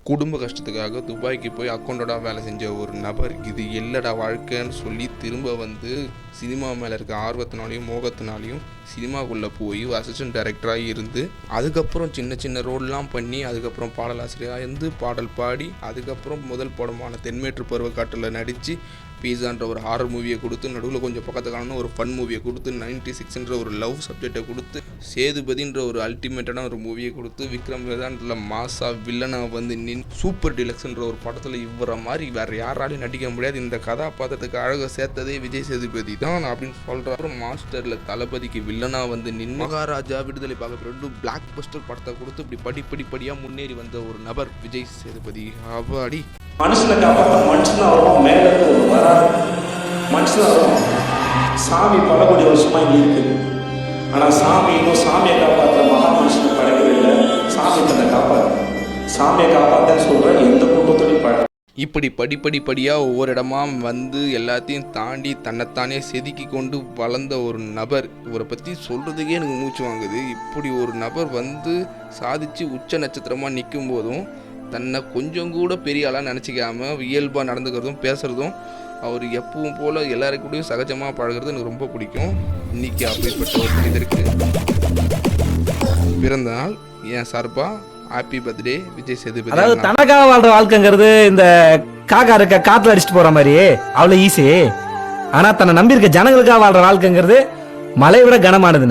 குடும்ப கஷ்டத்துக்காக துபாய்க்கு போய் அக்கௌண்டோட வேலை செஞ்ச ஒரு நபர் இது இல்லடா வாழ்க்கைன்னு சொல்லி திரும்ப வந்து சினிமா மேலே இருக்க ஆர்வத்தினாலையும் மோகத்தினாலையும் சினிமாக்குள்ளே போய் அசிஸ்டன்ட் டைரக்டராக இருந்து அதுக்கப்புறம் சின்ன சின்ன ரோல்லாம் பண்ணி அதுக்கப்புறம் பாடலாசிரியராக இருந்து பாடல் பாடி அதுக்கப்புறம் முதல் படமான தென்மேற்று பருவக்காட்டில் நடித்து பீஸான்ற ஒரு ஹாரர் மூவியை கொடுத்து நடுவில் கொஞ்சம் பக்கத்துக்கான ஒரு ஃபன் மூவியை கொடுத்து 96ன்ற ஒரு லவ் சப்ஜெக்டை கொடுத்து சேதுபதின்ற ஒரு அல்டிமேட்டான ஒரு மூவியை கொடுத்து விக்ரம் வேதாந்தில் மாசா வில்லனாக வந்து சூப்பர் டிலக்ஸ்ன்ற ஒரு படத்தில் இவரை மாதிரி வேறு யாராலையும் நடிக்க முடியாது. இந்த கதாபாத்திரத்துக்கு அழகை சேர்த்ததே விஜய் சேதுபதி தான் அப்படின்னு சொல்கிற. அப்புறம் மாஸ்டரில் தளபதிக்கு வில்லனாக வந்து மகாராஜா விடுதலை பார்க்க ரெண்டு பிளாக் பஸ்டர் படத்தை கொடுத்து இப்படி படிப்படியாக முன்னேறி வந்த ஒரு நபர் விஜய் சேதுபதி. அவாடி மனுஷனை காப்பாற்ற மனுஷன் வரும், மேலே ஒரு வராது மனுஷன் வரும். சாமி பல கோடி வருஷமா இங்கே இருக்குது. ஆனால் சாமி இன்னும் சாமியை காப்பாற்ற மகா மனுஷனை படைக்கவில்லை. சாமி தன்னை காப்பாற்று, சாமியை காப்பாற்றன்னு சொல்கிற எந்த கூட்டத்தோடையும் பட இப்படி படிப்படியாக ஒவ்வொரு இடமா வந்து எல்லாத்தையும் தாண்டி தன்னைத்தானே செதுக்கி கொண்டு வளர்ந்த ஒரு நபர். இவரை பற்றி சொல்கிறதுக்கே எனக்கு மூச்சு வாங்குது. இப்படி ஒரு நபர் வந்து சாதித்து உச்ச நட்சத்திரமாக நிற்கும் போதும் தன்னை கொஞ்சம் கூட பெரிய ஆளாக நினச்சிக்காம இயல்பாக நடந்துக்கிறதும் பேசுகிறதும் அவர் எப்பவும் போல் எல்லாருக்கூடையும் சகஜமாக பழகிறது எனக்கு ரொம்ப பிடிக்கும். இன்றைக்கி அப்படிப்பட்ட ஒரு மனிதருக்கு பிறந்த நாள் என் சார்பாக ஹாப்பி பர்த்டே விஜய் சேதுபதி. அதாவது தனக்காக வாழ்ற வாழ்க்கைங்கிறது இந்த காக்கா இருக்க காற்றுல அடிச்சுட்டு போகிற மாதிரி அவ்வளோ ஈஸி. ஆனால் தன்னை நம்பி இருக்க ஜனங்களுக்காக வாழ்ற வாழ்க்கைங்கிறது மலை விட கனமானதுன்னு.